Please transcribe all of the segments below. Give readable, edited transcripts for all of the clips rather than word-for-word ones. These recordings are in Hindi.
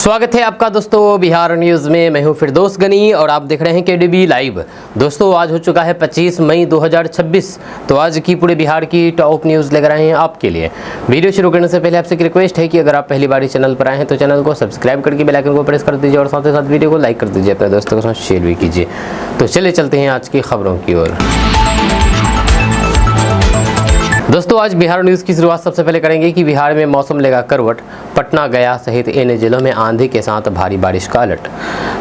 स्वागत है आपका दोस्तों बिहार न्यूज़ में। मैं हूं फिरदौस गनी और आप देख रहे हैं केडीबी लाइव। दोस्तों आज हो चुका है 25 मई 2026। तो आज की पूरे बिहार की टॉप न्यूज़ लेकर आए हैं आपके लिए। वीडियो शुरू करने से पहले आपसे एक रिक्वेस्ट है कि अगर आप पहली बार इस चैनल पर आए हैं तो चैनल को सब्सक्राइब करके बेल आइकन को प्रेस कर दीजिए और साथ ही साथ वीडियो को लाइक कर दीजिए, अपने दोस्तों के साथ शेयर भी कीजिए। तो चलिए चलते हैं आज की खबरों की ओर। दोस्तों आज बिहार न्यूज़ की शुरुआत सबसे पहले करेंगे कि बिहार में मौसम लेगा करवट, पटना गया सहित इन जिलों में आंधी के साथ भारी बारिश का अलर्ट।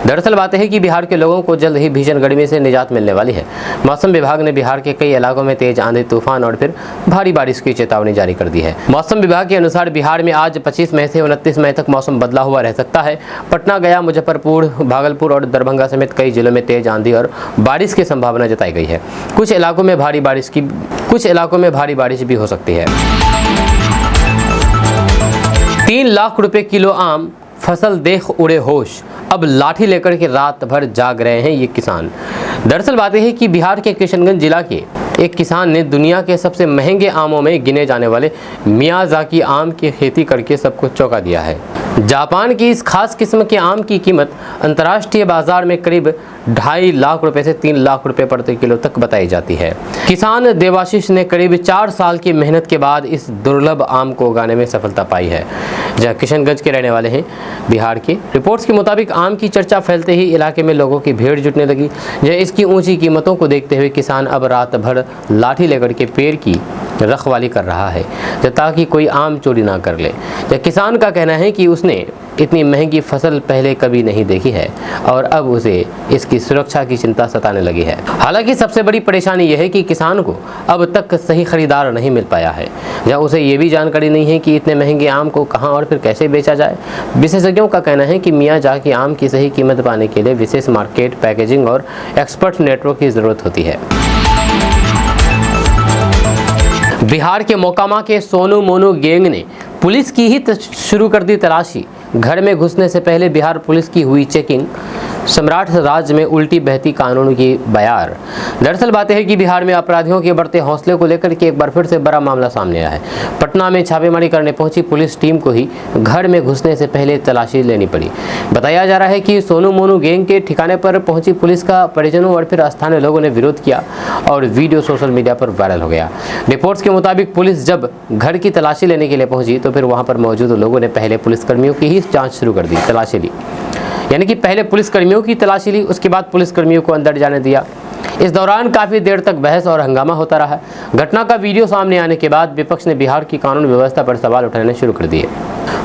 दरअसल बात है कि बिहार के लोगों को जल्द ही भीषण गर्मी से निजात मिलने वाली है। मौसम विभाग ने बिहार के कई इलाकों में तेज आंधी, तूफान और फिर भारी बारिश की चेतावनी जारी कर दी है। मौसम विभाग के अनुसार बिहार में आज 25 मई से 29 मई तक मौसम बदला हुआ रह सकता है। पटना गया, मुजफ्फरपुर, भागलपुर और दरभंगा समेत कई जिलों में तेज आंधी और बारिश की संभावना जताई गई है। कुछ इलाकों में भारी बारिश भी हो सकती है। 3 लाख रुपए किलो आम, फसल देख उड़े होश, अब लाठी लेकर के रात भर जाग रहे हैं ये किसान। दरअसल बात है कि बिहार के किशनगंज जिला के एक किसान ने दुनिया के सबसे महंगे आमों में गिने जाने वाले मियाजाकी आम की खेती करके सबको चौंका दिया है। जापान की इस खास किस्म के आम की कीमत अंतर्राष्ट्रीय बाजार में करीब 2.5 लाख रुपए से 3 लाख रुपए प्रति किलो तक बताई जाती है। किसान देवाशीष ने करीब 4 साल की मेहनत के बाद इस दुर्लभ आम को उगाने में सफलता पाई है। जहाँ किशनगंज के रहने वाले हैं बिहार के। रिपोर्ट्स के मुताबिक आम की चर्चा फैलते ही इलाके में लोगों की भीड़ जुटने लगी। जहाँ इसकी ऊंची कीमतों को देखते हुए किसान अब रात भर लाठी लेकर के पेड़ की रखवाली कर रहा है ताकि कोई आम चोरी ना कर ले। किसान का कहना है कि उसने इतनी महंगी फसल पहले कभी नहीं देखी है और अब उसे इसकी सुरक्षा की चिंता सताने लगी है। हालांकि सबसे बड़ी परेशानी यह है कि किसान को अब तक सही खरीदार नहीं मिल पाया है। जहाँ उसे ये भी जानकारी नहीं है कि इतने महंगे आम को कहां और फिर कैसे बेचा जाए। विशेषज्ञों का कहना है कि मियाजाकी आम की सही कीमत पाने के लिए विशेष मार्केट, पैकेजिंग और एक्सपर्ट नेटवर्क की जरूरत होती है। बिहार के मोकामा के सोनू मोनू गैंग ने पुलिस की ही शुरू कर दी तलाशी। घर में घुसने से पहले बिहार पुलिस की हुई चेकिंग। सम्राट राज्य में उल्टी बहती कानून की बयार। दरअसल बात है कि बिहार में अपराधियों के बढ़ते हौसले को लेकर के एक बार फिर से बड़ा मामला सामने आया है। पटना में छापेमारी करने पहुंची पुलिस टीम को ही घर में घुसने से पहले तलाशी लेनी पड़ी। बताया जा रहा है कि सोनू मोनू गैंग के ठिकाने पर पहुंची पुलिस का परिजनों और फिर स्थानीय लोगों ने विरोध किया और वीडियो सोशल मीडिया पर वायरल हो गया। रिपोर्ट्स के मुताबिक पुलिस जब घर की तलाशी लेने के लिए पहुंची तो फिर वहां पर मौजूद लोगों ने पहले पुलिसकर्मियों की ही जांच शुरू कर दी, तलाशी ली। यानी कि पहले पुलिसकर्मियों की तलाशी ली, उसके बाद पुलिसकर्मियों को अंदर जाने दिया। इस दौरान काफ़ी देर तक बहस और हंगामा होता रहा। घटना का वीडियो सामने आने के बाद विपक्ष ने बिहार की कानून व्यवस्था पर सवाल उठाने शुरू कर दिए।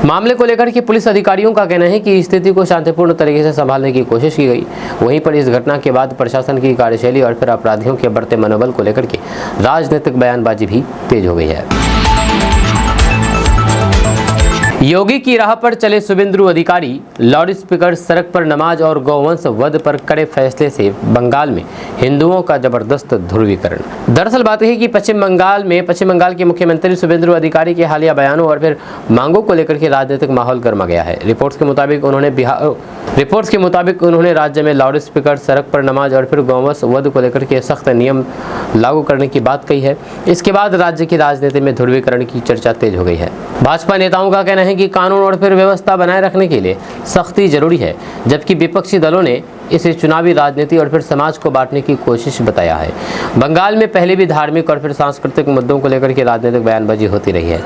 मामले को लेकर के पुलिस अधिकारियों का कहना है कि स्थिति को शांतिपूर्ण तरीके से संभालने की कोशिश की गई। वहीं पर इस घटना के बाद प्रशासन की कार्यशैली और फिर अपराधियों के बढ़ते मनोबल को लेकर के राजनीतिक बयानबाजी भी तेज हो गई है। योगी की राह पर चले शुभेंदु अधिकारी, लाउड स्पीकर, सड़क पर नमाज और गौवंश वध पर कड़े फैसले से बंगाल में हिंदुओं का जबरदस्त ध्रुवीकरण। दरअसल बात है कि पश्चिम बंगाल के मुख्यमंत्री शुभेंदु अधिकारी के हालिया बयानों और फिर मांगों को लेकर के राजनीतिक माहौल गर्मा गया है। रिपोर्ट्स के मुताबिक उन्होंने राज्य में लाउड स्पीकर, सड़क पर नमाज और फिर गौवंश वध को लेकर के सख्त नियम लागू करने की बात कही है। इसके बाद राज्य की राजनीति में ध्रुवीकरण की चर्चा तेज हो गई है। भाजपा नेताओं का कहना है कि कानून और फिर व्यवस्था बनाए रखने के लिए सख्ती जरूरी है, जबकि विपक्षी दलों ने इसे चुनावी राजनीति और फिर समाज को बांटने की कोशिश बताया है। बंगाल में पहले भी धार्मिक और फिर सांस्कृतिक मुद्दों को लेकर के राजनीतिक बयानबाजी होती रही है।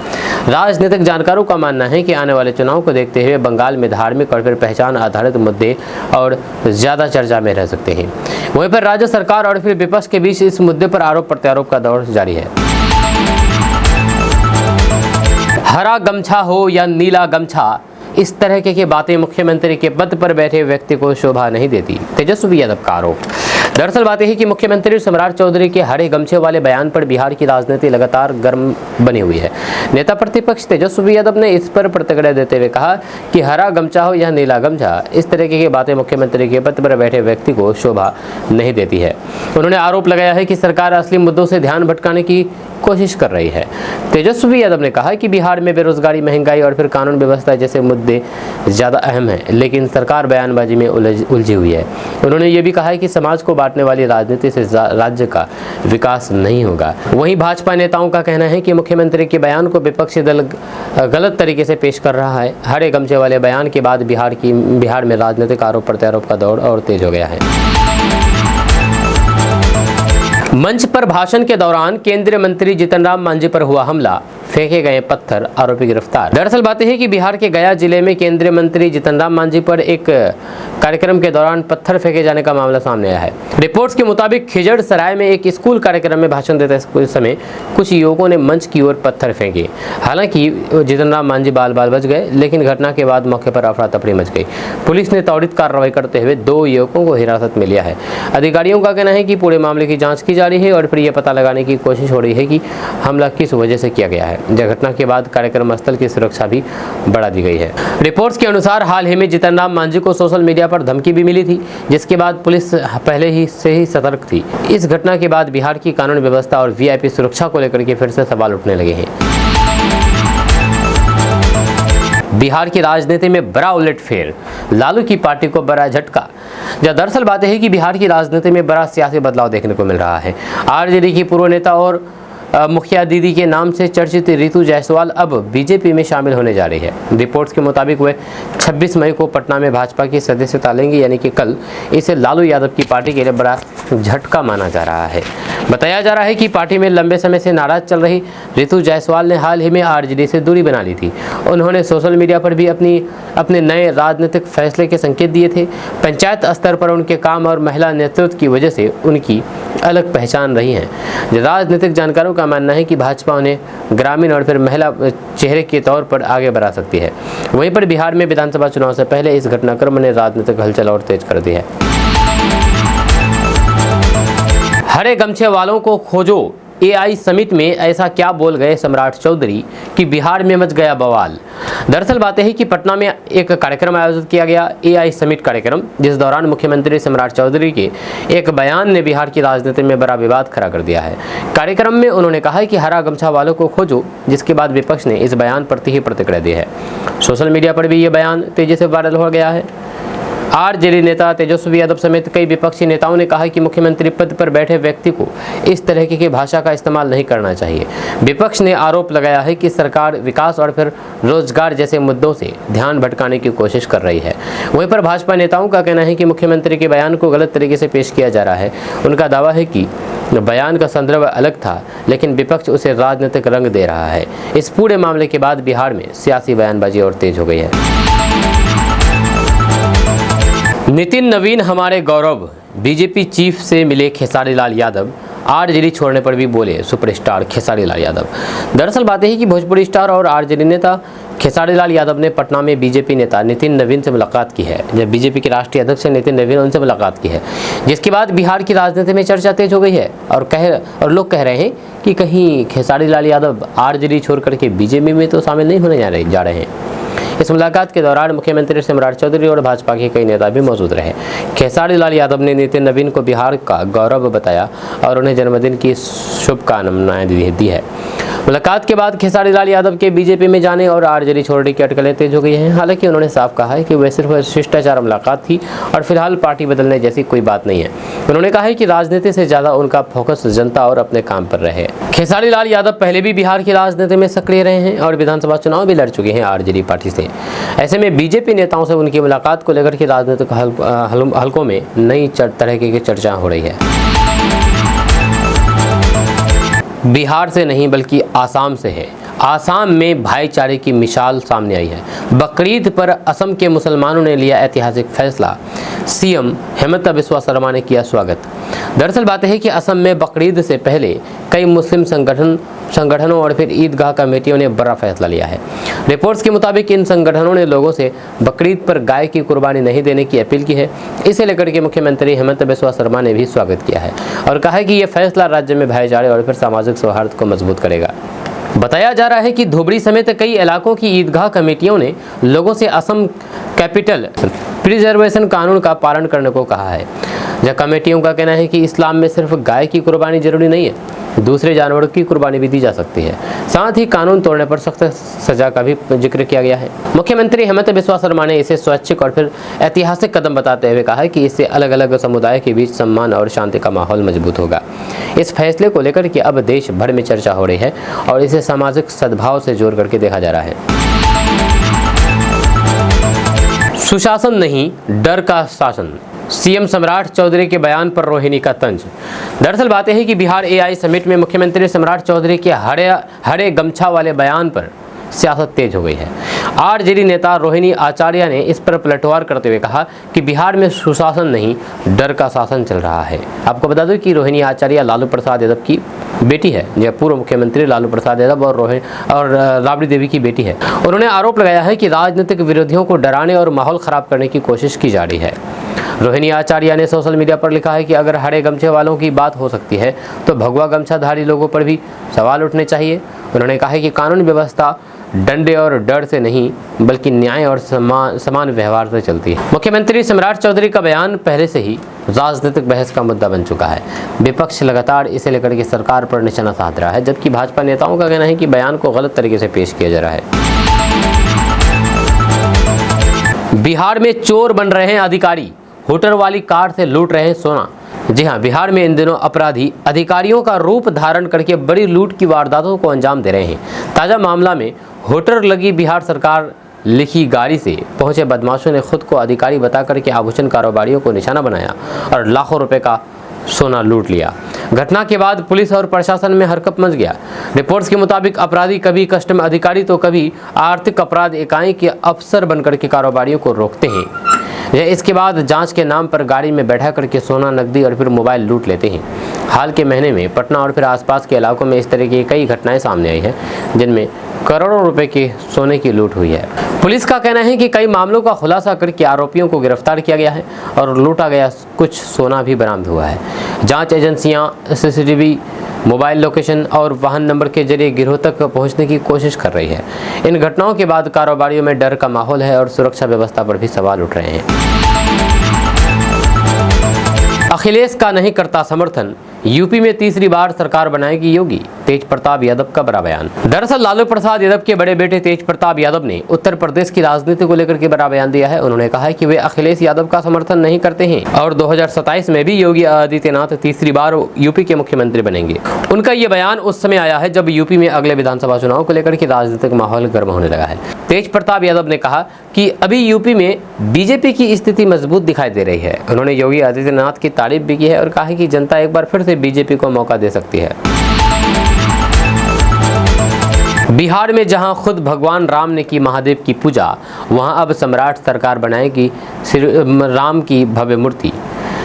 राजनीतिक जानकारों का मानना है कि आने वाले चुनाव को देखते हुए बंगाल में धार्मिक और फिर पहचान आधारित मुद्दे और ज्यादा चर्चा में रह सकते हैं। वहीं पर राज्य सरकार और फिर विपक्ष के बीच इस मुद्दे पर आरोप प्रत्यारोप का दौर जारी है। हरा गमछा हो या नीला गमछा, इस तरह की बातें मुख्यमंत्री के पद पर बैठे व्यक्ति को शोभा नहीं देती, तेजस्वी यादव का आरोप। दरअसल बात है कि मुख्यमंत्री सम्राट चौधरी के हरे गमछे वाले बयान पर बिहार की राजनीति लगातार गर्म बनी हुई है। नेता प्रतिपक्ष तेजस्वी यादव ने इस पर प्रतिक्रिया देते हुए कहा कि हरा गमछा हो या नीला गमछा, इस तरह की बातें मुख्यमंत्री के पद पर बैठे व्यक्ति को शोभा नहीं देती है। उन्होंने आरोप लगाया है कि सरकार असली मुद्दों से ध्यान भटकाने की कोशिश कर रही है। तेजस्वी यादव ने कहा कि बिहार में बेरोजगारी, महंगाई और फिर कानून व्यवस्था जैसे मुद्दे ज़्यादा अहम हैं, लेकिन सरकार बयानबाजी में उलझी हुई है। उन्होंने ये भी कहा है कि समाज को बांटने वाली राजनीति से राज्य का विकास नहीं होगा। वहीं भाजपा नेताओं का कहना है कि मुख्यमंत्री के बयान को विपक्षी दल गलत तरीके से पेश कर रहा है। हरे गमछे वाले बयान के बाद बिहार में राजनीतिक आरोप प्रत्यारोप का दौर और तेज हो गया है। मंच पर भाषण के दौरान केंद्रीय मंत्री जीतन राम मांझी पर हुआ हमला, फेंके गए पत्थर, आरोपी गिरफ्तार। दरअसल बात है कि बिहार के गया जिले में केंद्रीय मंत्री जीतन राम मांझी पर एक कार्यक्रम के दौरान पत्थर फेंके जाने का मामला सामने आया है। रिपोर्ट्स के मुताबिक खिजड़ सराय में एक स्कूल कार्यक्रम में भाषण देते समय कुछ युवकों ने मंच की ओर पत्थर फेंके। हालांकि जीतन राम मांझी बाल बच गए, लेकिन घटना के बाद मौके पर अफरा तफरी मच गई। पुलिस ने त्वरित कार्रवाई करते हुए 2 युवकों को हिरासत में लिया है। अधिकारियों का कहना है कि पूरे मामले की जाँच की जा रही है और फिर यह पता लगाने की कोशिश हो रही है कि हमला किस वजह से किया गया है। घटना के बाद कार्यक्रम स्थल की सुरक्षा भी बढ़ा दी गई है। रिपोर्ट्स के अनुसार हाल ही में जीतन राम मांझी को सोशल मीडिया पर धमकी भी मिली थी, जिसके बाद पुलिस पहले ही से सतर्क थी। इस घटना के बाद बिहार की कानून व्यवस्था और वीआईपी सुरक्षा को लेकर के फिर से सवाल उठने लगे हैं। बिहार की राजनीति में बड़ा उलटफेर, लालू की पार्टी को बड़ा झटका। दरअसल बात है कि बिहार की राजनीति में बड़ा सियासी बदलाव देखने को मिल रहा है। आरजेडी की पूर्व नेता और मुखिया दीदी के नाम से चर्चित रितु जायसवाल अब बीजेपी में शामिल होने जा रही है। रिपोर्ट्स के मुताबिक वे 26 मई को पटना में भाजपा की सदस्यता लेंगी, यानी कि कल। इसे लालू यादव की पार्टी के लिए बड़ा झटका माना जा रहा है। बताया जा रहा है कि पार्टी में लंबे समय से नाराज चल रही रितु जायसवाल ने हाल ही में आरजेडी से दूरी बना ली थी। उन्होंने सोशल मीडिया पर भी अपने नए राजनीतिक फैसले के संकेत दिए थे। पंचायत स्तर पर उनके काम और महिला नेतृत्व की वजह से उनकी अलग पहचान रही है। राजनीतिक जानकारों का मानना है कि भाजपा उन्हें ग्रामीण और फिर महिला चेहरे के तौर पर आगे बढ़ा सकती है। वहीं पर बिहार में विधानसभा चुनाव से पहले इस घटनाक्रम ने राजनीतिक हलचल और तेज कर दी है। हरे गमछे वालों को खोजो, एआई समिट में ऐसा क्या बोल गए सम्राट चौधरी कि बिहार में मच गया बवाल। दरअसल बात है कि पटना में एक कार्यक्रम आयोजित किया गया, एआई समिट कार्यक्रम, जिस दौरान मुख्यमंत्री सम्राट चौधरी के एक बयान ने बिहार की राजनीति में बड़ा विवाद खड़ा कर दिया है। कार्यक्रम में उन्होंने कहा है कि हरा गमछा वालों को खोजो, जिसके बाद विपक्ष ने इस बयान पर तीखी प्रतिक्रिया दी है। सोशल मीडिया पर भी ये बयान तेजी से वायरल हो गया है। आरजेडी नेता तेजस्वी यादव समेत कई विपक्षी नेताओं ने कहा कि मुख्यमंत्री पद पर बैठे व्यक्ति को इस तरह की भाषा का इस्तेमाल नहीं करना चाहिए। विपक्ष ने आरोप लगाया है कि सरकार विकास और फिर रोजगार जैसे मुद्दों से ध्यान भटकाने की कोशिश कर रही है। वहीं पर भाजपा नेताओं का कहना है कि मुख्यमंत्री के बयान को गलत तरीके से पेश किया जा रहा है। उनका दावा है कि बयान का संदर्भ अलग था, लेकिन विपक्ष उसे राजनीतिक रंग दे रहा है। इस पूरे मामले के बाद बिहार में सियासी बयानबाजी और तेज हो गई है। नितिन नवीन हमारे गौरव, बीजेपी चीफ से मिले खेसारी लाल यादव। आरजेडी छोड़ने पर भी बोले सुपरस्टार खेसारी लाल यादव। दरअसल बात है कि भोजपुरी स्टार और आरजेडी नेता खेसारी लाल यादव ने पटना में बीजेपी नेता नितिन नवीन से मुलाकात की है। जब बीजेपी के राष्ट्रीय अध्यक्ष नितिन नवीन उनसे मुलाकात की है, जिसके बाद बिहार की राजनीति में चर्चा तेज हो गई है और लोग कह रहे हैं कि कहीं खेसारी लाल यादव आरजेडी छोड़ करके बीजेपी में तो शामिल नहीं होने जा रहे हैं। इस मुलाकात के दौरान मुख्यमंत्री सम्राट चौधरी और भाजपा के कई नेता भी मौजूद रहे। खेसारी लाल यादव ने नितिन नवीन को बिहार का गौरव बताया और उन्हें जन्मदिन की शुभकामनाएं दी है। मुलाकात के बाद खेसारी लाल यादव के बीजेपी में जाने और आरजेडी छोड़ने की अटकलें तेज हो गई हैं। हालांकि उन्होंने साफ कहा है कि वह सिर्फ शिष्टाचार मुलाकात थी और फिलहाल पार्टी बदलने जैसी कोई बात नहीं है। उन्होंने कहा है कि राजनीति से ज्यादा उनका फोकस जनता और अपने काम पर रहे। खेसारी लाल यादव पहले भी बिहार की राजनीति में सक्रिय रहे हैं और विधानसभा चुनाव भी लड़ चुके हैं आरजेडी पार्टी से। ऐसे में बीजेपी नेताओं से उनकी मुलाकात को लेकर के राजनीतिक हलकों में नई तरह की चर्चा हो रही है। बिहार से नहीं बल्कि आसाम से है। आसाम में भाईचारे की मिसाल सामने आई है। बकरीद पर असम के मुसलमानों ने लिया ऐतिहासिक फैसला, सीएम हेमंत बिस्वा शर्मा ने किया स्वागत। दरअसल बात है कि असम में बकरीद से पहले कई मुस्लिम संगठनों और फिर ईदगाह कमेटियों ने बड़ा फैसला लिया है। रिपोर्ट्स के मुताबिक इन संगठनों ने लोगों से बकरीद पर गाय की कुर्बानी नहीं देने की अपील की है। इसे लेकर के मुख्यमंत्री हेमंत बिस्वा शर्मा ने भी स्वागत किया है और कहा है कि यह फैसला राज्य में भाईचारे और फिर सामाजिक सौहार्द को मजबूत करेगा। बताया जा रहा है कि धुबरी समेत कई इलाकों की ईदगाह कमेटियों ने लोगों से असम कैपिटल प्रिजर्वेशन कानून का पालन करने को कहा है। यह कमेटियों का कहना है कि इस्लाम में सिर्फ गाय की कुर्बानी जरूरी नहीं है, दूसरे जानवरों की कुर्बानी भी दी जा सकती है। साथ ही कानून तोड़ने पर सख्त सजा का भी जिक्र किया गया है। मुख्यमंत्री हेमंत बिस्वा शर्मा ने इसे स्वैच्छिक और फिर ऐतिहासिक कदम बताते हुए कहा कि इससे अलग अलग समुदाय के बीच सम्मान और शांति का माहौल मजबूत होगा। इस फैसले को लेकर के अब देश भर में चर्चा हो रही है और इसे सामाजिक सद्भाव से जोड़ करके देखा जा रहा है। सुशासन नहीं, डर का शासन, सीएम सम्राट चौधरी के बयान पर रोहिणी का तंज। दरअसल बातें हैं कि बिहार एआई समिट में मुख्यमंत्री सम्राट चौधरी के हरे गमछा वाले बयान पर सियासत तेज हो गई है। आरजेडी नेता रोहिणी आचार्य ने इस पर पलटवार करते हुए कहा कि बिहार में सुशासन नहीं, डर का शासन चल रहा है। आपको बता दूं कि रोहिणी आचार्य लालू प्रसाद यादव की बेटी है, यह पूर्व मुख्यमंत्री लालू प्रसाद यादव और राबड़ी देवी की बेटी है। उन्होंने आरोप लगाया है कि राजनीतिक विरोधियों को डराने और माहौल खराब करने की कोशिश की जा रही है। रोहिणी आचार्य ने सोशल मीडिया पर लिखा है कि अगर हरे गमछे वालों की बात हो सकती है तो भगवा गमछाधारी लोगों पर भी सवाल उठने चाहिए। उन्होंने कहा है कि कानून व्यवस्था डंडे और डर से नहीं बल्कि न्याय और समान व्यवहार से चलती है। मुख्यमंत्री सम्राट चौधरी का बयान पहले से ही राजनीतिक बहस का मुद्दा बन चुका है। विपक्ष लगातार इसे लेकर के सरकार पर निशाना साध रहा है, जबकि भाजपा नेताओं का कहना है कि बयान को गलत तरीके से पेश किया जा रहा है। बिहार में चोर बन रहे हैं अधिकारी, होटल वाली कार से लूट रहे हैं सोना। जी हां, बिहार में इन दिनों अपराधी अधिकारियों का रूप धारण करके बड़ी लूट की वारदातों को अंजाम दे रहे हैं। ताजा मामला में होटल लगी बिहार सरकार लिखी गाड़ी से पहुंचे बदमाशों ने खुद को अधिकारी बताकर के आभूषण कारोबारियों को निशाना बनाया और लाखों रुपए का सोना लूट लिया। घटना के बाद पुलिस और प्रशासन में हरकत मच गया। रिपोर्ट्स के मुताबिक अपराधी कभी कस्टम अधिकारी तो कभी आर्थिक अपराध इकाई के अफसर बनकर के कारोबारियों को रोकते हैं। इसके बाद जांच के नाम पर गाड़ी में बैठा करके सोना, नकदी और फिर मोबाइल लूट लेते हैं। हाल के महीने में पटना और फिर आसपास के इलाकों में इस तरह की कई घटनाएं सामने आई हैं, जिनमें करोड़ों रुपए के सोने की लूट हुई है। पुलिस का कहना है कि कई मामलों का खुलासा करके आरोपियों को गिरफ्तार किया गया है और लूटा गया कुछ सोना भी बरामद हुआ है। जांच एजेंसियां सीसीटीवी, मोबाइल लोकेशन और वाहन नंबर के जरिए गिरोह तक पहुंचने की कोशिश कर रही है। इन घटनाओं के बाद कारोबारियों में डर का माहौल है और सुरक्षा व्यवस्था पर भी सवाल उठ रहे हैं। अखिलेश का नहीं करता समर्थन, यूपी में तीसरी बार सरकार बनाएगी योगी, तेज प्रताप यादव का बड़ा बयान। दरअसल लालू प्रसाद यादव के बड़े बेटे तेज प्रताप यादव ने उत्तर प्रदेश की राजनीति को लेकर के बड़ा बयान दिया है। उन्होंने कहा है कि वे अखिलेश यादव का समर्थन नहीं करते हैं और 2027 में भी योगी आदित्यनाथ तीसरी बार यूपी के मुख्यमंत्री बनेंगे। उनका ये बयान उस समय आया है जब यूपी में अगले विधानसभा चुनाव को लेकर के राजनीतिक माहौल गर्म होने लगा है। तेज प्रताप यादव ने कहा कि अभी यूपी में बीजेपी की स्थिति मजबूत दिखाई दे रही है। उन्होंने योगी आदित्यनाथ की तारीफ भी की है और कहा है कि जनता एक बार फिर से बीजेपी को मौका दे सकती है। बिहार में जहां खुद भगवान राम ने की महादेव की पूजा, वहां अब सम्राट सरकार बनाएगी राम की भव्य मूर्ति।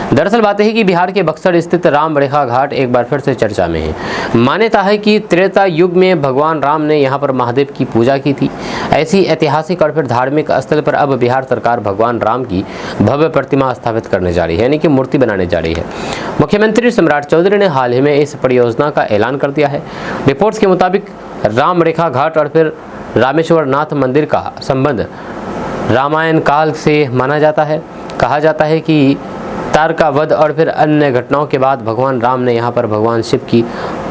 दरअसल बात है कि बिहार के बक्सर स्थित राम रेखा घाट एक बार फिर से चर्चा में है। मान्यता है कि त्रेता युग में भगवान राम ने यहां पर महादेव की पूजा की थी। ऐसी ऐतिहासिक और फिर धार्मिक स्थल पर अब बिहार सरकार भगवान राम की भव्य प्रतिमा स्थापित करने जा रही है, यानी कि मूर्ति बनाने जा रही है। मुख्यमंत्री सम्राट चौधरी ने हाल ही में इस परियोजना का ऐलान कर दिया है। रिपोर्ट्स के मुताबिक राम रेखा घाट और फिर रामेश्वर नाथ मंदिर का संबंध रामायण काल से माना जाता है। कहा जाता है कि तारका वध और फिर अन्य घटनाओं के बाद भगवान राम ने यहाँ पर भगवान शिव की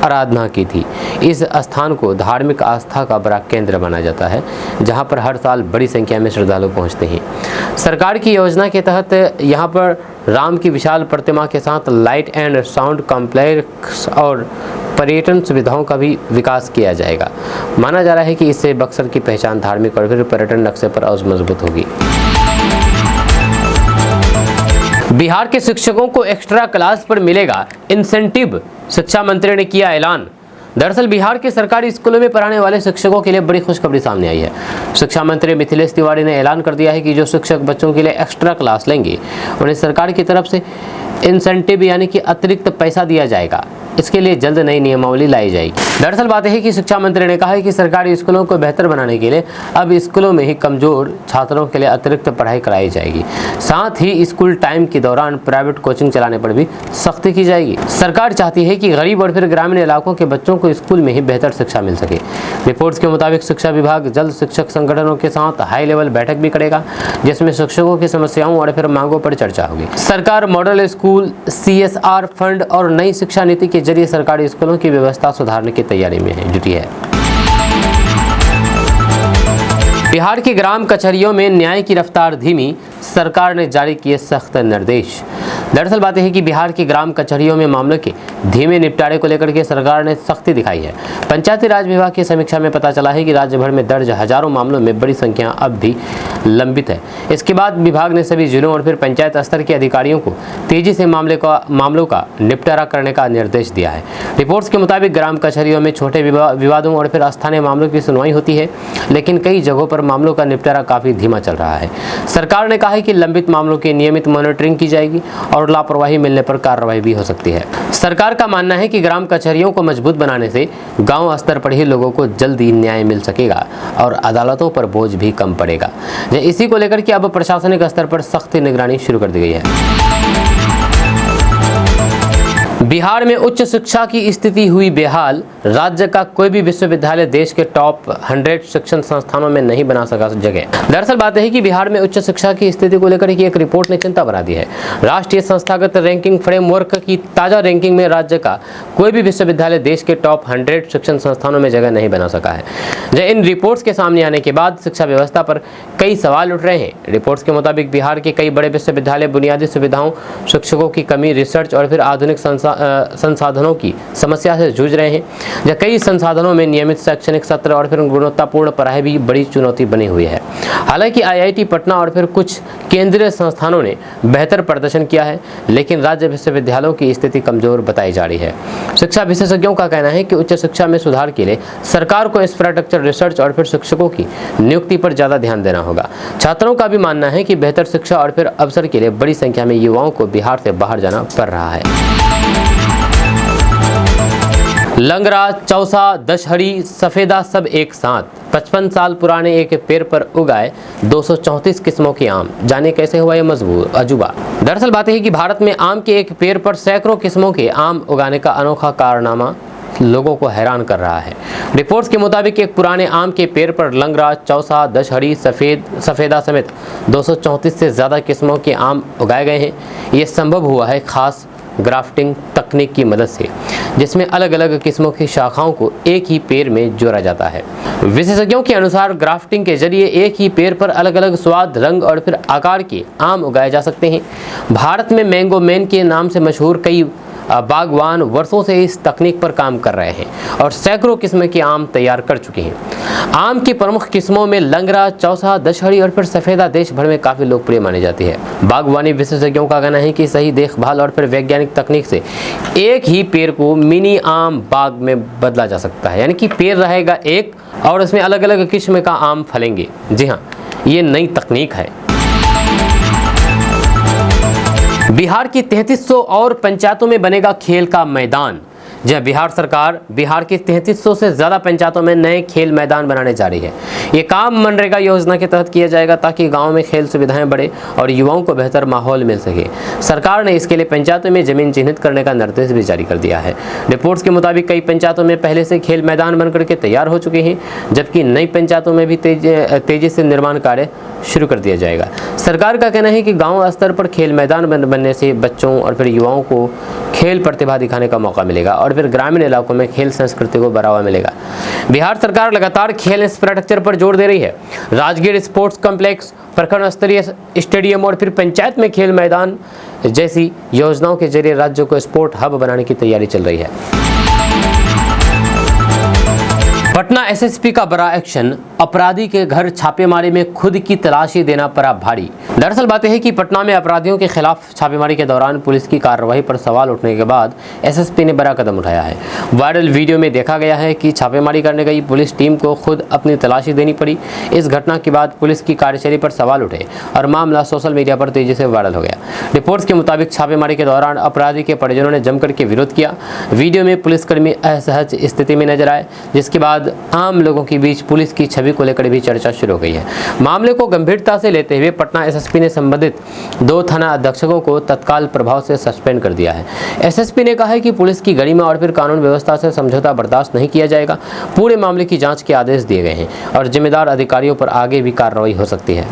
आराधना की थी। इस स्थान को धार्मिक आस्था का बड़ा केंद्र माना जाता है, जहाँ पर हर साल बड़ी संख्या में श्रद्धालु पहुँचते हैं। सरकार की योजना के तहत यहाँ पर राम की विशाल प्रतिमा के साथ लाइट एंड साउंड कॉम्प्लेक्स और पर्यटन सुविधाओं का भी विकास किया जाएगा। माना जा रहा है कि इससे बक्सर की पहचान धार्मिक और फिर पर्यटन नक्शे पर और मजबूत होगी। बिहार के शिक्षकों को एक्स्ट्रा क्लास पर मिलेगा इंसेंटिव, शिक्षा मंत्री ने किया ऐलान। दरअसल बिहार के सरकारी स्कूलों में पढ़ाने वाले शिक्षकों के लिए बड़ी खुशखबरी सामने आई है। शिक्षा मंत्री मिथिलेश तिवारी ने ऐलान कर दिया है कि जो शिक्षक बच्चों के लिए एक्स्ट्रा क्लास लेंगे उन्हें सरकार की तरफ से इंसेंटिव यानी कि अतिरिक्त पैसा दिया जाएगा। इसके लिए जल्द नई नियमावली लाई जाएगी। दरअसल बात है कि शिक्षा मंत्री ने कहा है कि सरकारी स्कूलों को बेहतर बनाने के लिए अब स्कूलों में ही कमजोर छात्रों के लिए अतिरिक्त पढ़ाई कराई जाएगी। साथ ही स्कूल टाइम के दौरान प्राइवेट कोचिंग चलाने पर भी सख्ती की जाएगी। सरकार चाहती है कि गरीब और फिर ग्रामीण इलाकों के बच्चों को स्कूल में ही बेहतर शिक्षा मिल सके। रिपोर्ट्स के मुताबिक शिक्षा विभाग जल्द शिक्षक संगठनों के साथ हाई लेवल बैठक भी करेगा, जिसमें शिक्षकों की समस्याओं और फिर मांगों पर चर्चा होगी। सरकार मॉडल स्कूल, CSR फंड और नई शिक्षा नीति के जरिए सरकारी स्कूलों की व्यवस्था सुधारने की तैयारी में जुटी है। बिहार की ग्राम कचहरियों में न्याय की रफ्तार धीमी, सरकार ने जारी किए सख्त निर्देश। दरअसल बात यह है कि बिहार की ग्राम कचहरियों में मामलों के धीमे निपटारे को लेकर के सरकार ने सख्ती दिखाई है। पंचायती राज विभाग की समीक्षा में पता चला है कि राज्य भर में दर्ज हजारों मामलों में बड़ी संख्या अब भी लंबित है। इसके बाद विभाग ने सभी जिलों और फिर पंचायत स्तर के अधिकारियों को तेजी से मामलों का निपटारा करने का निर्देश दिया है। रिपोर्ट्स के मुताबिक ग्राम कचहरियों में छोटे विवादों और फिर स्थानीय मामलों की सुनवाई होती है, लेकिन कई जगहों पर मामलों का निपटारा काफी धीमा चल रहा है। सरकार ने कहा है कि लंबित मामलों की नियमित मॉनिटरिंग की जाएगी और लापरवाही मिलने पर कार्रवाई भी हो सकती है। सरकार का मानना है कि ग्राम कचहरियों को मजबूत बनाने से गांव स्तर पर ही लोगों को जल्दी न्याय मिल सकेगा और अदालतों पर बोझ भी कम पड़ेगा। इसी को लेकर के अब प्रशासनिक स्तर पर सख्त निगरानी शुरू कर दी गई है। बिहार में उच्च शिक्षा की स्थिति हुई बेहाल, राज्य का कोई भी विश्वविद्यालय देश के टॉप 100 शिक्षण संस्थानों में नहीं बना सका जगह। दरअसल बात है कि बिहार में उच्च शिक्षा की स्थिति को लेकर एक रिपोर्ट ने चिंता बना दी है। राष्ट्रीय संस्थागत रैंकिंग फ्रेमवर्क की ताजा रैंकिंग में राज्य का कोई भी विश्वविद्यालय देश के टॉप 100 शिक्षण संस्थानों में जगह नहीं बना सका है। इन रिपोर्ट्स के सामने आने के बाद शिक्षा व्यवस्था पर कई सवाल उठ रहे हैं। रिपोर्ट्स के मुताबिक बिहार के कई बड़े विश्वविद्यालय बुनियादी सुविधाओं, शिक्षकों की कमी, रिसर्च और फिर आधुनिक संसाधनों की समस्या से जूझ रहे हैं। कई संसाधनों में नियमित शैक्षणिक सत्र और फिर गुणवत्तापूर्ण पढ़ाई भी बड़ी चुनौती बनी हुई है। हालांकि आईआईटी पटना और फिर कुछ केंद्रीय संस्थानों ने बेहतर प्रदर्शन किया है, लेकिन राज्य विश्वविद्यालयों की स्थिति कमजोर बताई जा रही है। शिक्षा विशेषज्ञों का कहना है कि उच्च शिक्षा में सुधार के लिए सरकार को इंफ्रास्ट्रक्चर, रिसर्च और फिर शिक्षकों की नियुक्ति पर ज्यादा ध्यान देना होगा। छात्रों का भी मानना है कि बेहतर शिक्षा और फिर अवसर के लिए बड़ी संख्या में युवाओं को बिहार से बाहर जाना पड़ रहा है। लंगरा, चौसा, दशहरी, सफेदा सब एक साथ 55 साल पुराने एक पेड़ पर उगाए 234 किस्मों के आम। जाने कैसे हुआ ये मजबूत अजूबा। दरअसल बात है कि भारत में आम के एक पेड़ पर सैकड़ों किस्मों के आम उगाने का अनोखा कारनामा लोगों को हैरान कर रहा है। रिपोर्ट्स के मुताबिक एक पुराने आम के पेड़ पर लंगरा, चौसा, दशहरी, सफेदा समेत 234 से ज्यादा किस्मों के आम उगाए गए हैं। ये संभव हुआ है खास ग्राफ्टिंग तकनीक की मदद से, जिसमें अलग अलग किस्मों की शाखाओं को एक ही पेड़ में जोड़ा जाता है। विशेषज्ञों के अनुसार ग्राफ्टिंग के जरिए एक ही पेड़ पर अलग अलग स्वाद, रंग और फिर आकार के आम उगाए जा सकते हैं। भारत में मैंगो मैन के नाम से मशहूर कई बागवान वर्षों से इस तकनीक पर काम कर रहे हैं और सैकड़ों किस्म के आम तैयार कर चुके हैं। आम की प्रमुख किस्मों में लंगरा, चौसा, दशहरी और फिर सफेदा देश भर में काफी लोकप्रिय मानी जाती है। बागवानी विशेषज्ञों का कहना है कि सही देखभाल और फिर वैज्ञानिक तकनीक से एक ही पेड़ को मिनी आम बाग में बदला जा सकता है। यानी कि पेड़ रहेगा एक और उसमें अलग अलग किस्म का आम फलेंगे। जी हाँ, ये नई तकनीक है। बिहार की 3300 और पंचायतों में बनेगा खेल का मैदान। जब बिहार सरकार बिहार की 3300 से ज़्यादा पंचायतों में नए खेल मैदान बनाने जा रही है। ये काम मनरेगा योजना के तहत किया जाएगा ताकि गांव में खेल सुविधाएं बढ़े और युवाओं को बेहतर माहौल मिल सके। सरकार ने इसके लिए पंचायतों में जमीन चिन्हित करने का निर्देश भी जारी कर दिया है। रिपोर्ट्स के मुताबिक कई पंचायतों में पहले से खेल मैदान बनकर के तैयार हो चुके हैं, जबकि नई पंचायतों में भी तेजी से निर्माण कार्य शुरू कर दिया जाएगा। सरकार का कहना है कि गाँव स्तर पर खेल मैदान बनने से बच्चों और फिर युवाओं को खेल प्रतिभा दिखाने का मौका मिलेगा और फिर ग्रामीण इलाकों में खेल संस्कृति को बढ़ावा मिलेगा। बिहार सरकार लगातार खेल इंफ्रास्ट्रक्चर पर जोर दे रही है। राजगीर स्पोर्ट्स कॉम्प्लेक्स, प्रखंड स्तरीय स्टेडियम और फिर पंचायत में खेल मैदान जैसी योजनाओं के जरिए राज्य को स्पोर्ट हब बनाने की तैयारी चल रही है। पटना एसएसपी का बड़ा एक्शन, अपराधी के घर छापेमारी में खुद की तलाशी देना पड़ा भारी। दरअसल बात यह है कि पटना में अपराधियों के खिलाफ छापेमारी के दौरान पुलिस की कार्रवाई पर सवाल उठने के बाद एसएसपी ने बड़ा कदम उठाया है। वायरल वीडियो में देखा गया है कि छापेमारी करने गई पुलिस टीम को खुद अपनी तलाशी देनी पड़ी। इस घटना के बाद पुलिस की कार्यशैली पर सवाल उठे और मामला सोशल मीडिया पर तेजी से वायरल हो गया। रिपोर्ट्स के मुताबिक छापेमारी के दौरान अपराधी के परिजनों ने जमकर के विरोध किया। वीडियो में पुलिसकर्मी असहज स्थिति में नजर आए, जिसके बाद आम लोगों के बीच पुलिस की छवि को लेकर भी चर्चा शुरू हो गई है। मामले को गंभीरता से लेते हुए पटना एसएसपी ने संबंधित 2 थाना अधीक्षकों को तत्काल प्रभाव से सस्पेंड कर दिया है। एसएसपी ने कहा है कि पुलिस की गरिमा और फिर कानून व्यवस्था से समझौता बर्दाश्त नहीं किया जाएगा। पूरे मामले की जांच के आदेश दिए गए हैं और जिम्मेदार अधिकारियों पर आगे भी कार्रवाई हो सकती है।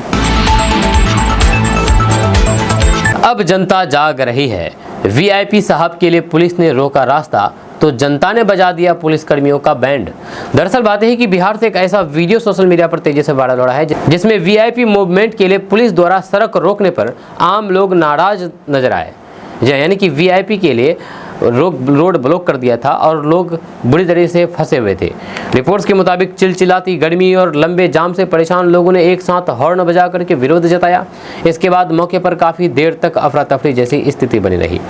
अब जनता जाग रही है। वीआईपी साहब के लिए पुलिस ने रोका रास्ता तो जनता ने बजा दिया पुलिस कर्मियों का बैंड। दरअसल बात है कि बिहार से एक ऐसा वीडियो सोशल मीडिया पर तेजी से वायरल हो रहा है जिसमें वीआईपी मूवमेंट के लिए पुलिस द्वारा सड़क रोकने पर आम लोग नाराज नजर आए। यानी कि वीआईपी के लिए रोड ब्लॉक कर दिया था और लोग बुरी तरह से फंसे हुए थे। रिपोर्ट्स के मुताबिक चिलचिलाती गर्मी और लंबे जाम से परेशान लोगों ने एक साथ हॉर्न बजा करके विरोध जताया। इसके बाद मौके पर काफ़ी देर तक अफरा तफरी जैसी स्थिति बनी रही।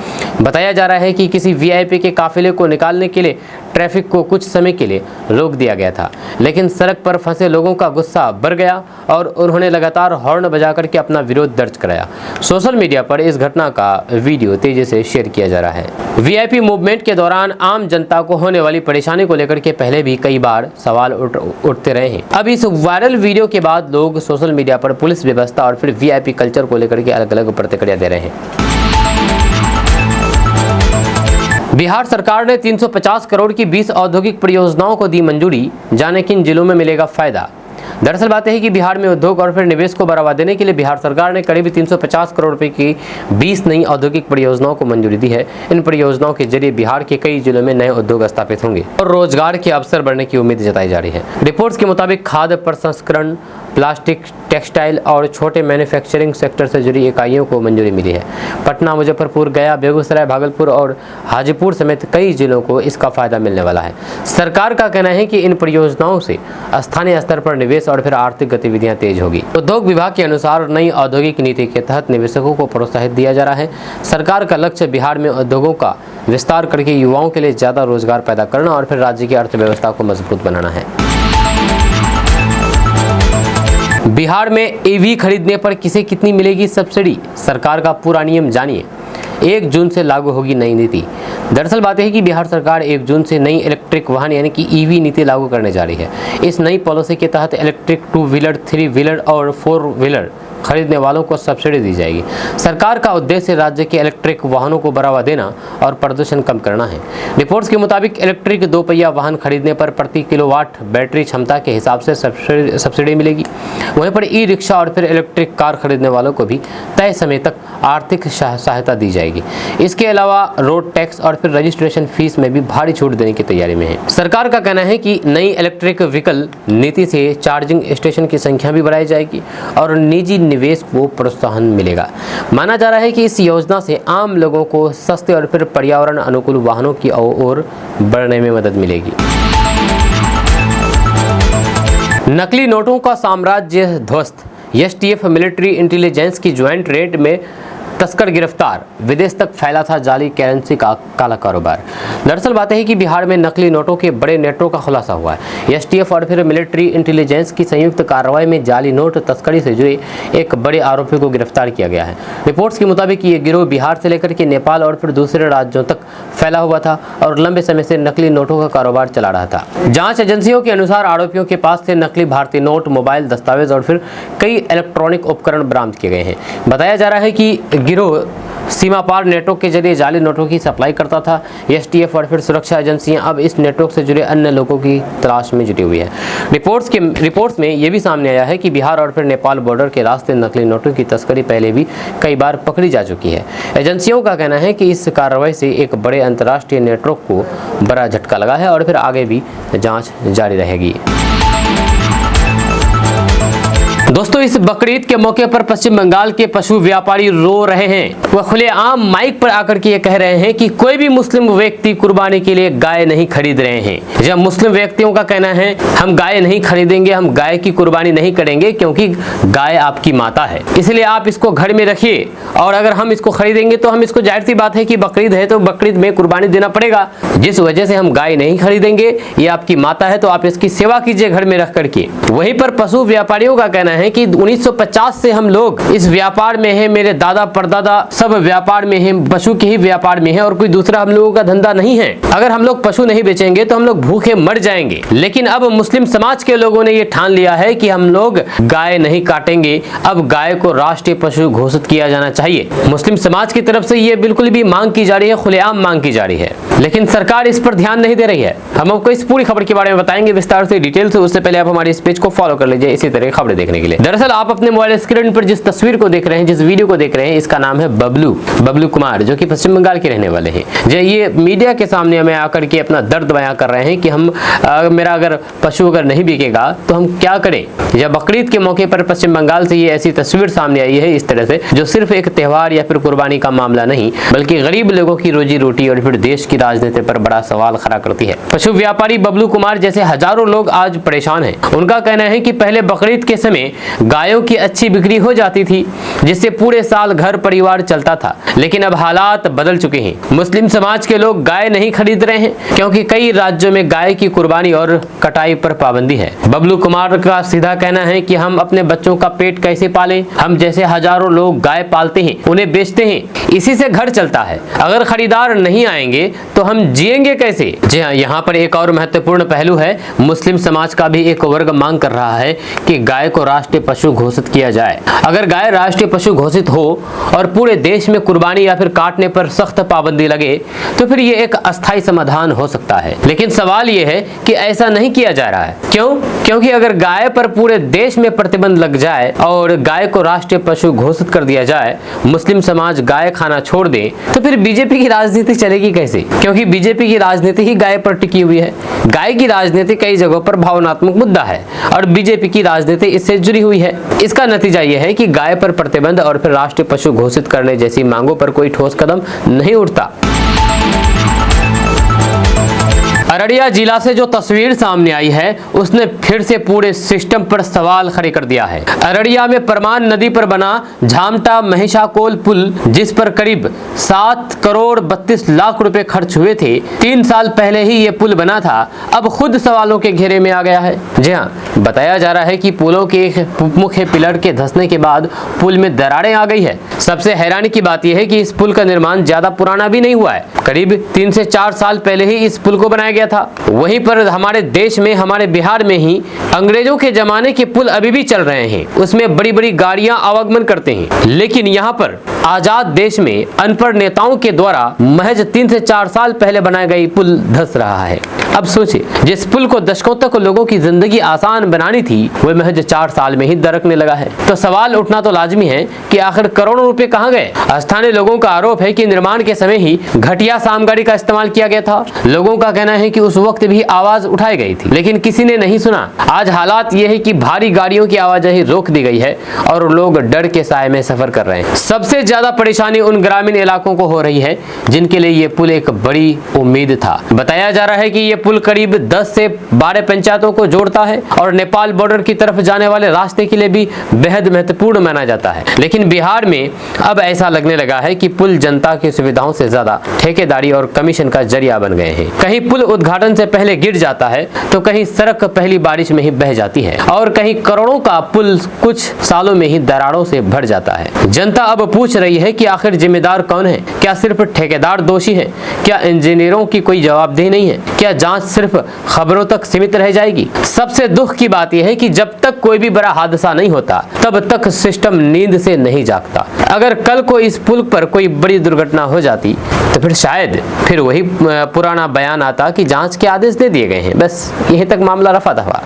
बताया जा रहा है कि किसी वीआईपी के काफिले को निकालने के लिए ट्रैफिक को कुछ समय के लिए रोक दिया गया था, लेकिन सड़क पर फंसे लोगों का गुस्सा बढ़ गया और उन्होंने लगातार हॉर्न बजा करके अपना विरोध दर्ज कराया। सोशल मीडिया पर इस घटना का वीडियो तेजी से शेयर किया जा रहा है। वीआईपी मूवमेंट के दौरान आम जनता को होने वाली परेशानी को लेकर के पहले भी कई बार सवाल उठते रहे हैं। अब इस वायरल वीडियो के बाद लोग सोशल मीडिया पर पुलिस व्यवस्था और फिर वीआईपी कल्चर को लेकर के अलग अलग प्रतिक्रिया दे रहे हैं। बिहार सरकार ने 350 करोड़ की 20 औद्योगिक परियोजनाओं को दी मंजूरी, जाने किन जिलों में मिलेगा फायदा। दरअसल बात है कि बिहार में उद्योग और फिर निवेश को बढ़ावा देने के लिए बिहार सरकार ने करीब 350 करोड़ रुपए की 20 नई औद्योगिक परियोजनाओं को मंजूरी दी है। इन परियोजनाओं के जरिए बिहार के कई जिलों में नए उद्योग स्थापित होंगे और रोजगार के अवसर बढ़ने की उम्मीद जताई जा रही है। रिपोर्ट्स के मुताबिक खाद्य प्रसंस्करण, प्लास्टिक, टेक्सटाइल और छोटे मैन्युफैक्चरिंग सेक्टर से जुड़ी इकाइयों को मंजूरी मिली है। पटना, मुजफ्फरपुर, गया, बेगूसराय, भागलपुर और हाजीपुर समेत कई जिलों को इसका फायदा मिलने वाला है। सरकार का कहना है कि इन परियोजनाओं से स्थानीय स्तर पर निवेश और फिर आर्थिक गतिविधियां तेज होगी। उद्योग विभाग के अनुसार नई औद्योगिक नीति के तहत निवेशकों को प्रोत्साहित दिया जा रहा है। सरकार का लक्ष्य बिहार में उद्योगों का विस्तार करके युवाओं के लिए ज्यादा रोजगार पैदा करना और फिर राज्य की अर्थव्यवस्था को मजबूत बनाना है। बिहार में ईवी खरीदने पर किसे कितनी मिलेगी सब्सिडी, सरकार का पूरा नियम जानिए। 1 जून से लागू होगी नई नीति। दरअसल बात है कि बिहार सरकार 1 जून से नई इलेक्ट्रिक वाहन यानी कि ईवी नीति लागू करने जा रही है। इस नई पॉलिसी के तहत इलेक्ट्रिक 2 व्हीलर, 3 व्हीलर और 4 व्हीलर खरीदने वालों को सब्सिडी दी जाएगी। सरकार का उद्देश्य राज्य के इलेक्ट्रिक वाहनों को बढ़ावा देना और प्रदूषण कम करना है। रिपोर्ट्स के मुताबिक इलेक्ट्रिक 2 पहिया वाहन खरीदने पर प्रति किलोवाट बैटरी क्षमता के हिसाब से सब्सिडी मिलेगी। वहीं पर ई रिक्शा और फिर इलेक्ट्रिक कार खरीदने वालों को भी तय समय तक आर्थिक सहायता दी जाएगी। इसके अलावा रोड टैक्स और फिर रजिस्ट्रेशन फीस में भी भारी छूट देने की तैयारी में है। सरकार का कहना है कि नई इलेक्ट्रिक व्हीकल नीति से चार्जिंग स्टेशन की संख्या भी बढ़ाई जाएगी और निजी निवेश को प्रोत्साहन मिलेगा। माना जा रहा है कि इस योजना से आम लोगों को सस्ते और फिर पर्यावरण अनुकूल वाहनों की ओर बढ़ने में मदद मिलेगी। नकली नोटों का साम्राज्य ध्वस्त, एसटीएफ मिलिट्री इंटेलिजेंस की ज्वाइंट रेड में तस्कर गिरफ्तार, विदेश तक फैला था जाली करेंसी का काला कारोबार। दरअसल बात है कि बिहार में नकली नोटों के बड़े नेटवर्क का खुलासा हुआ है। एसटीएफ और फिर मिलिट्री इंटेलिजेंस की संयुक्त कार्रवाई में जाली नोट तस्करी से जुड़े एक बड़े आरोपी को गिरफ्तार किया गया है। रिपोर्ट्स के मुताबिक ये गिरोह बिहार से लेकर के नेपाल और फिर दूसरे राज्यों तक फैला हुआ था और लंबे समय से नकली नोटों का कारोबार चला रहा था। जांच एजेंसियों के अनुसार आरोपियों के पास से नकली भारतीय नोट, मोबाइल, दस्तावेज और फिर कई इलेक्ट्रॉनिक उपकरण बरामद किए गए हैं। बताया जा रहा है कि गिरोह सीमा पार नेटवर्क के जरिए जाली नोटों की सप्लाई करता था। एसटीएफ और फिर सुरक्षा एजेंसियां अब इस नेटवर्क से जुड़े अन्य लोगों की तलाश में जुटी हुई है। रिपोर्ट्स में यह भी सामने आया है कि बिहार और फिर नेपाल बॉर्डर के रास्ते नकली नोटों की तस्करी पहले भी कई बार पकड़ी जा चुकी है। एजेंसियों का कहना है कि इस कार्रवाई से एक बड़े अंतर्राष्ट्रीय नेटवर्क को बड़ा झटका लगा है और फिर आगे भी जाँच जारी रहेगी। दोस्तों, इस बकरीद के मौके पर पश्चिम बंगाल के पशु व्यापारी रो रहे हैं। वह खुलेआम माइक पर आकर के ये कह रहे हैं कि कोई भी मुस्लिम व्यक्ति कुर्बानी के लिए गाय नहीं खरीद रहे हैं। जब मुस्लिम व्यक्तियों का कहना है हम गाय नहीं खरीदेंगे, हम गाय की कुर्बानी नहीं करेंगे क्योंकि गाय आपकी माता है, इसलिए आप इसको घर में रखिए और अगर हम इसको खरीदेंगे तो हम इसको, जाहिर सी बात है कि बकरीद है तो बकरीद में कुर्बानी देना पड़ेगा, जिस वजह से हम गाय नहीं खरीदेंगे। ये आपकी माता है तो आप इसकी सेवा कीजिए घर में रख करके। वहीं पर पशु व्यापारियों का कहना है कि 1950 से हम लोग इस व्यापार में हैं, मेरे दादा परदादा सब व्यापार में हैं, पशु के ही व्यापार में हैं और कोई दूसरा हम लोगों का धंधा नहीं है। अगर हम लोग पशु नहीं बेचेंगे तो हम लोग भूखे मर जाएंगे। लेकिन अब मुस्लिम समाज के लोगों ने ये ठान लिया है कि हम लोग गाय नहीं काटेंगे, अब गाय को राष्ट्रीय पशु घोषित किया जाना चाहिए। मुस्लिम समाज की तरफ से ये बिल्कुल भी मांग की जा रही है, खुलेआम मांग की जा रही है, लेकिन सरकार इस पर ध्यान नहीं दे रही है। हम आपको इस पूरी खबर के बारे में बताएंगे विस्तार से, डिटेल से। उससे पहले आप हमारे इस पेज को फॉलो कर लीजिए इसी तरह की खबरें देखने के लिए। दरअसल आप अपने मोबाइल स्क्रीन पर जिस तस्वीर को देख रहे हैं, जिस वीडियो को देख रहे हैं, इसका नाम है बबलू कुमार, जो कि पश्चिम बंगाल के रहने वाले हैं। ये मीडिया के सामने हमें आकर के अपना दर्द बयां कर रहे हैं कि मेरा अगर पशु अगर नहीं बिकेगा तो हम क्या करें। या बकरीद के मौके पर पश्चिम बंगाल से ये ऐसी तस्वीर सामने आई है इस तरह से, जो सिर्फ एक त्यौहार या फिर कुर्बानी का मामला नहीं, बल्कि गरीब लोगों की रोजी रोटी और फिर देश की राजनीति पर बड़ा सवाल खड़ा करती है। पशु व्यापारी बबलू कुमार जैसे हजारों लोग आज परेशान हैं। उनका कहना है कि पहले बकरीद के समय गायों की अच्छी बिक्री हो जाती थी, जिससे पूरे साल घर परिवार चलता था, लेकिन अब हालात बदल चुके हैं। मुस्लिम समाज के लोग गाय नहीं खरीद रहे हैं क्योंकि कई राज्यों में गाय की कुर्बानी और कटाई पर पाबंदी है। बबलू कुमार का सीधा कहना है कि हम अपने बच्चों का पेट कैसे पालें, हम जैसे हजारों लोग गाय पालते हैं, उन्हें बेचते हैं, इसी से घर चलता है। अगर खरीदार नहीं आएंगे तो हम जिएंगे कैसे। जी हाँ, यहाँ पर एक और महत्वपूर्ण पहलू है। मुस्लिम समाज का भी एक वर्ग मांग कर रहा है कि गाय को राष्ट्रीय पशु घोषित किया जाए। अगर गाय राष्ट्रीय पशु घोषित हो और पूरे देश में कुर्बानी या फिर काटने पर सख्त पाबंदी लगे तो फिर ये एक अस्थायी समाधान हो सकता है। लेकिन सवाल ये है कि ऐसा नहीं किया जा रहा है। क्यों? क्योंकि अगर गाय पर पूरे देश में प्रतिबंध लग जाए और गाय को राष्ट्रीय पशु घोषित कर दिया जाए, मुस्लिम समाज गाय खाना छोड़ दे, तो फिर बीजेपी की राजनीति चलेगी कैसे? क्योंकि बीजेपी की राजनीति ही गाय पर टिकी हुई है। गाय की राजनीति कई जगहों पर भावनात्मक मुद्दा है और बीजेपी की राजनीति इससे जुड़ी हुई है। इसका नतीजा यह है कि गाय पर प्रतिबंध और फिर राष्ट्रीय पशु घोषित करने जैसी मांगों पर कोई ठोस कदम नहीं उठता। अररिया जिला से जो तस्वीर सामने आई है उसने फिर से पूरे सिस्टम पर सवाल खड़े कर दिया है। अररिया में परमान नदी पर बना झामटा महिषाकोल पुल, जिस पर करीब 7 करोड़ 32 लाख रुपए खर्च हुए थे, 3 साल पहले ही ये पुल बना था, अब खुद सवालों के घेरे में आ गया है। जी हाँ, बताया जा रहा है कि पुलों के एक मुख्य पिलर के धंसने के बाद पुल में दरारें आ गई है। सबसे हैरानी की बात यह है कि इस पुल का निर्माण ज्यादा पुराना भी नहीं हुआ है, करीब 3 से 4 साल पहले ही इस पुल को बनाया गया था। वहीं पर हमारे देश में, हमारे बिहार में ही अंग्रेजों के जमाने के पुल अभी भी चल रहे हैं, उसमें बड़ी बड़ी गाड़ियां आवागमन करते हैं। लेकिन यहाँ पर आजाद देश में अनपढ़ नेताओं के द्वारा महज 3 से 4 साल पहले बनाया गया पुल धंस रहा है। अब सोचिए, जिस पुल को दशकों तक लोगों की जिंदगी आसान बनानी थी, वह महज 4 साल में ही दरकने लगा है। तो सवाल उठना तो लाजमी है कि आखिर करोड़ों रुपए कहाँ गए। स्थानीय लोगों का आरोप है कि निर्माण के समय ही घटिया सामग्री का इस्तेमाल किया गया था। लोगों का कहना है कि उस वक्त भी आवाज उठाई गई थी, लेकिन किसी ने नहीं सुना। आज हालात ये है कि भारी गाड़ियों की आवाजाही रोक दी गई है और लोग डर के साए में सफर कर रहे हैं। सबसे ज्यादा परेशानी उन ग्रामीण इलाकों को हो रही है जिनके लिए ये पुल एक बड़ी उम्मीद था। बताया जा रहा है कि ये पुल करीब 10 से 12 पंचायतों को जोड़ता है और नेपाल बॉर्डर की तरफ जाने वाले रास्ते के लिए भी बेहद महत्वपूर्ण माना जाता है। लेकिन बिहार में अब ऐसा लगने लगा है कि पुल जनता की सुविधाओं से ज्यादा ठेकेदारी और कमीशन का जरिया बन गए हैं। कहीं पुल उद्घाटन से पहले गिर जाता है तो कहीं सड़क पहली बारिश में ही बह जाती है और कहीं करोड़ों का पुल कुछ सालों में ही दरारों से भर जाता है। जनता अब पूछ रही है कि आखिर जिम्मेदार कौन है? क्या सिर्फ ठेकेदार दोषी है? क्या इंजीनियरों की कोई जवाबदेही नहीं है? क्या जांच सिर्फ खबरों तक सीमित रह जाएगी? सबसे दुख की बात यह है कि जब तक कोई भी बड़ा हादसा नहीं होता तब तक सिस्टम नींद से नहीं जागता। अगर कल को इस पुल पर कोई बड़ी दुर्घटना हो जाती तो फिर शायद फिर वही पुराना बयान आता कि जांच के आदेश दे दिए गए हैं। बस यहीं तक मामला रफा दफा।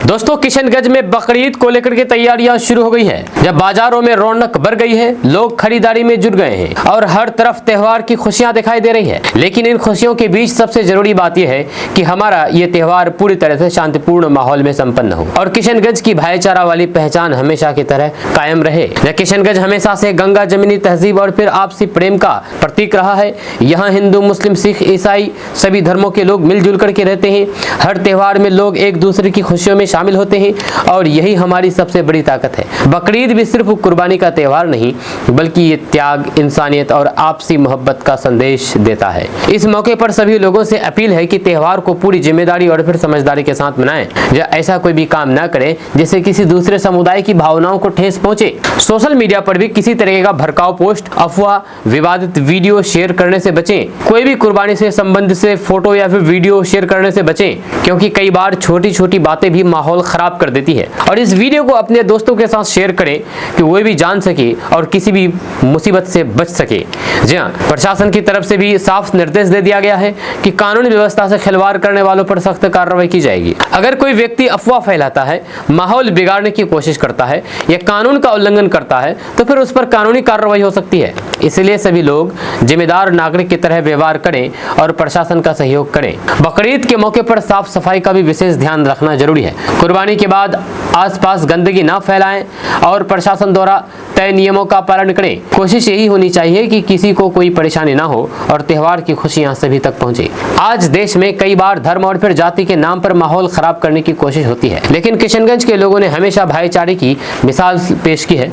दोस्तों, किशनगंज में बकरीद को लेकर के तैयारियां शुरू हो गई है। जब बाजारों में रौनक बढ़ गई है, लोग खरीदारी में जुट गए हैं और हर तरफ त्योहार की खुशियां दिखाई दे रही है। लेकिन इन खुशियों के बीच सबसे जरूरी बात यह है कि हमारा ये त्योहार पूरी तरह से शांतिपूर्ण माहौल में संपन्न हो और किशनगंज की भाईचारा वाली पहचान हमेशा की तरह कायम रहे। किशनगंज हमेशा से गंगा जमीनी तहजीब और फिर आपसी प्रेम का प्रतीक रहा है। यहाँ हिंदू, मुस्लिम, सिख, ईसाई सभी धर्मों के लोग मिलजुल करके रहते हैं। हर त्योहार में लोग एक दूसरे की खुशियों में शामिल होते हैं और यही हमारी सबसे बड़ी ताकत है। बकरीद भी सिर्फ कुर्बानी का त्योहार नहीं, बल्कि ये त्याग, इंसानियत और आपसी मोहब्बत का संदेश देता है। इस मौके पर सभी लोगों से अपील है कि त्योहार को पूरी जिम्मेदारी और फिर समझदारी के साथ मनाएं, या ऐसा कोई भी काम न करें जिससे किसी दूसरे समुदाय की भावनाओं को ठेस पहुंचे। सोशल मीडिया पर भी किसी तरह का भड़काऊ पोस्ट, अफवाह, विवादित वीडियो शेयर करने से बचें। कोई भी कुर्बानी से संबंधित से फोटो या फिर वीडियो शेयर करने से बचें, क्योंकि कई बार छोटी छोटी बातें भी माहौल माहौल खराब कर देती है। और इस वीडियो को अपने दोस्तों के साथ शेयर करें कि वो भी जान सके और किसी भी मुसीबत से बच सके। जी हाँ, प्रशासन की तरफ से भी साफ निर्देश दे दिया गया है कि कानूनी व्यवस्था से खिलवाड़ करने वालों पर सख्त कार्रवाई की जाएगी। अगर कोई व्यक्ति अफवाह फैलाता है, माहौल बिगाड़ने की कोशिश करता है या कानून का उल्लंघन करता है तो फिर उस पर कानूनी कार्रवाई हो सकती है। इसलिए सभी लोग जिम्मेदार नागरिक की तरह व्यवहार करें और प्रशासन का सहयोग करें। बकरीद के मौके पर साफ सफाई का भी विशेष ध्यान रखना जरूरी है। कुर्बानी के बाद आसपास गंदगी न फैलाएं और प्रशासन द्वारा तय नियमों का पालन करें। कोशिश यही होनी चाहिए कि किसी को कोई परेशानी ना हो और त्योहार की खुशियां सभी तक पहुंचे। आज देश में कई बार धर्म और फिर जाति के नाम पर माहौल खराब करने की कोशिश होती है, लेकिन किशनगंज के लोगों ने हमेशा भाईचारे की मिसाल पेश की है।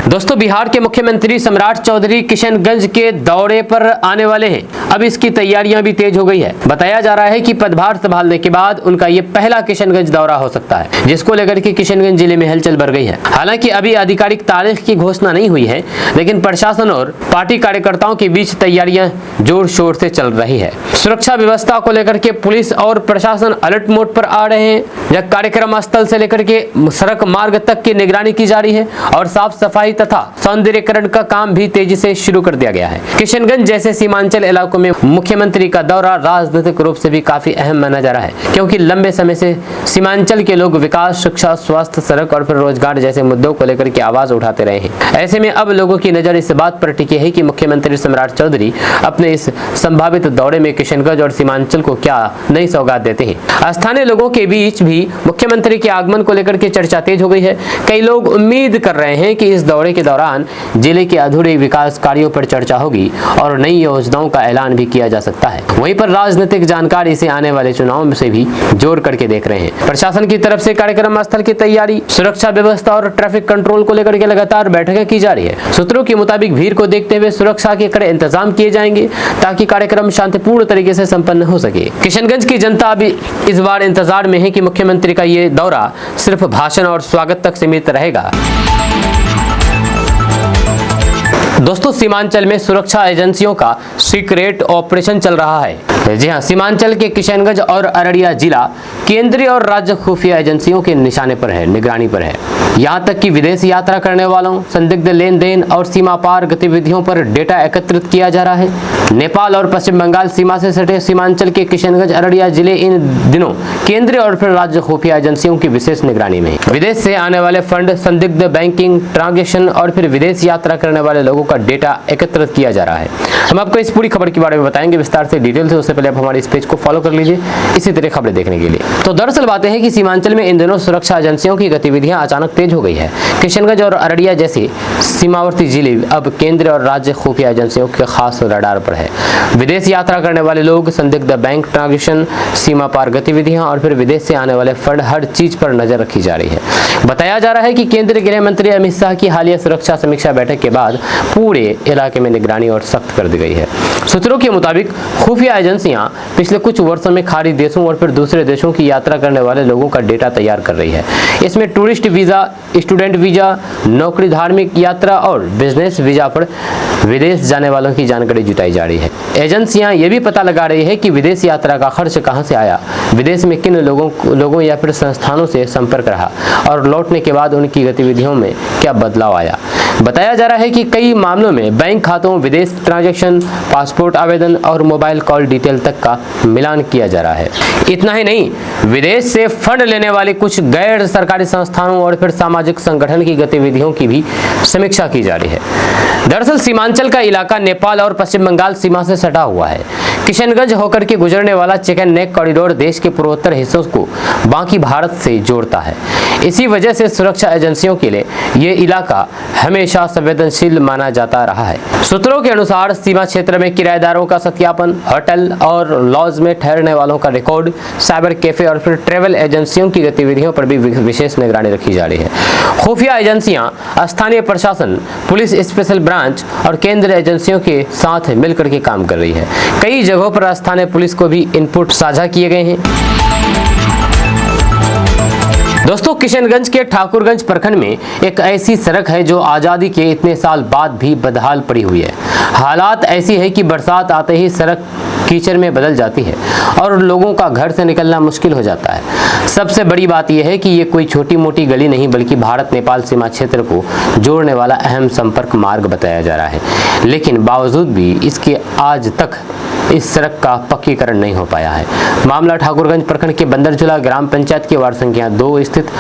दोस्तों, बिहार के मुख्यमंत्री सम्राट चौधरी किशनगंज के दौरे पर आने वाले हैं। अब इसकी तैयारियां भी तेज हो गई है। बताया जा रहा है कि पदभार संभालने के बाद उनका ये पहला किशनगंज दौरा हो सकता है, जिसको लेकर के किशनगंज जिले में हलचल बढ़ गई है। हालांकि अभी आधिकारिक तारीख की घोषणा नहीं हुई है, लेकिन प्रशासन और पार्टी कार्यकर्ताओं के बीच तैयारियां जोर शोर से चल रही है। सुरक्षा व्यवस्था को लेकर के पुलिस और प्रशासन अलर्ट मोड पर आ रहे हैं। यह कार्यक्रम स्थल से लेकर के सड़क मार्ग तक की निगरानी की जा रही है और साफ सफाई तथा सौंदर्यीकरण का काम भी तेजी से शुरू कर दिया गया है। किशनगंज जैसे सीमांचल इलाकों में मुख्यमंत्री का दौरा राजनीतिक रूप से भी काफी अहम माना जा रहा है, क्योंकि लंबे समय से सीमांचल के लोग विकास, शिक्षा, स्वास्थ्य, सड़क और फिर रोजगार जैसे मुद्दों को लेकर के आवाज उठाते रहे हैं। ऐसे में अब लोगों की नजर इस बात पर टिकी है कि मुख्यमंत्री सम्राट चौधरी अपने इस संभावित दौरे में किशनगंज और सीमांचल को क्या नई सौगात देते हैं। स्थानीय लोगों के बीच भी मुख्यमंत्री के आगमन को लेकर के चर्चा तेज हो गई है। कई लोग उम्मीद कर रहे हैं कि इस दौरे के दौरान जिले के अधूरे विकास कार्यों पर चर्चा होगी और नई योजनाओं का ऐलान भी किया जा सकता है। वहीं पर राजनीतिक जानकार इसे आने वाले चुनाव से भी जोड़ करके देख रहे हैं। प्रशासन की तरफ से कार्यक्रम स्थल की तैयारी, सुरक्षा व्यवस्था और ट्रैफिक कंट्रोल को लेकर के लगातार बैठकें की जा रही है। सूत्रों के मुताबिक भीड़ को देखते हुए सुरक्षा के कड़े इंतजाम किए जाएंगे ताकि कार्यक्रम शांतिपूर्ण तरीके से संपन्न हो सके। किशनगंज की जनता अभी इस बार इंतजार में है कि मुख्यमंत्री का ये दौरा सिर्फ भाषण और स्वागत तक सीमित रहेगा। दोस्तों, सीमांचल में सुरक्षा एजेंसियों का सीक्रेट ऑपरेशन चल रहा है। जी हाँ, सीमांचल के किशनगंज और अररिया जिला केंद्रीय और राज्य खुफिया एजेंसियों के निशाने पर है, निगरानी पर है। यहाँ तक कि विदेश यात्रा करने वालों, संदिग्ध लेन देन और सीमा पार गतिविधियों पर डेटा एकत्रित किया जा रहा है। नेपाल और पश्चिम बंगाल सीमा से सटे सीमांचल के किशनगंज, अररिया जिले इन दिनों केंद्रीय और फिर राज्य खुफिया एजेंसियों की विशेष निगरानी में है। विदेश से आने वाले फंड, संदिग्ध बैंकिंग ट्रांजेक्शन और फिर विदेश यात्रा करने वाले लोगों का डेटा एकत्रित किया जा रहा है। हम आपको इस पूरी खबर के बारे में बताएंगे विस्तार से, डिटेल से। उससे पहले आप हमारे इस पेज को फॉलो कर लीजिए इसी तरह खबरें देखने के लिए। तो दरअसल बातें हैं कि सीमांचल में इन दिनों सुरक्षा एजेंसियों की गतिविधियां अचानक तेज हो गई है। किशनगंज और अररिया जैसे सीमावर्ती जिले अब केंद्रीय और राज्य खुफिया एजेंसियों के खास रडार पर है। विदेश यात्रा करने वाले लोग, संदिग्ध बैंक ट्रांजेक्शन, सीमा पार गतिविधियां और फिर विदेश से आने वाले फंड, हर चीज पर नजर रखी जा रही है। बताया जा रहा है कि केंद्रीय गृह मंत्री अमित शाह की हालिया सुरक्षा समीक्षा बैठक के बाद पूरे इलाके में निगरानी और सख्त कर दी गई है। सूत्रों के मुताबिक खुफिया एजेंसियां पिछले कुछ वर्षों में खाड़ी देशों और फिर दूसरे देशों की यात्रा करने वाले लोगों का डेटा तैयार कर रही है। इसमें टूरिस्ट वीजा, स्टूडेंट वीजा, नौकरी, धार्मिक यात्रा और बिजनेस वीजा पर विदेश जाने वालों की जानकारी जुटाई जा रही है। एजेंसियां ये भी पता लगा रही है कि विदेश यात्रा का खर्च कहां से आया, विदेश में किन लोगों या फिर संस्थानों से संपर्क रहा और लौटने के बाद उनकी गतिविधियों में क्या बदलाव आया। बताया जा रहा है कि कई मामलों में बैंक खातों, विदेश ट्रांजैक्शन, पासपोर्ट आवेदन और मोबाइल कॉल डिटेल तक का मिलान किया जा रहा है। इतना ही नहीं, विदेश से फंड लेने वाले कुछ गैर सरकारी संस्थानों और फिर सामाजिक संगठन की गतिविधियों की भी समीक्षा की जा रही है। दरअसल सीमांचल का इलाका नेपाल और पश्चिम बंगाल सीमा से सटा हुआ है। किशनगंज होकर के गुजरने वाला चिकन नेक कॉरिडोर देश के पूर्वोत्तर हिस्सों को बाकी भारत से जोड़ता है। इसी वजह से सुरक्षा एजेंसियों के लिए ये इलाका हमेशा संवेदनशील माना जाता रहा है। सूत्रों के अनुसार सीमा क्षेत्र में किराएदारों का सत्यापन, होटल और लॉज में ठहरने वालों का रिकॉर्ड, साइबर कैफे और फिर ट्रेवल एजेंसियों की गतिविधियों पर भी विशेष निगरानी रखी जा रही है। खुफिया एजेंसियां स्थानीय प्रशासन, पुलिस स्पेशल ब्रांच और केंद्रीय एजेंसियों के साथ मिलकर के काम कर रही है। कई जगहों पर स्थानीय पुलिस को भी इनपुट साझा किए गए हैं। दोस्तों, किशनगंज के ठाकुरगंज प्रखंड में एक ऐसी सड़क है जो आज़ादी के इतने साल बाद भी बदहाल पड़ी हुई है। हालात ऐसी है कि बरसात आते ही सड़क कीचड़ में बदल जाती है और लोगों का घर से निकलना मुश्किल हो जाता है। सबसे बड़ी बात यह है कि ये कोई छोटी मोटी गली नहीं बल्कि भारत नेपाल सीमा क्षेत्र को जोड़ने वाला अहम संपर्क मार्ग बताया जा रहा है, लेकिन बावजूद भी इसके आज तक इस सड़क का पक्कीकरण नहीं हो पाया है। मामला ठाकुरगंज प्रखंड के बंदरझूला ग्राम पंचायत के वार्ड संख्या 2 स्थित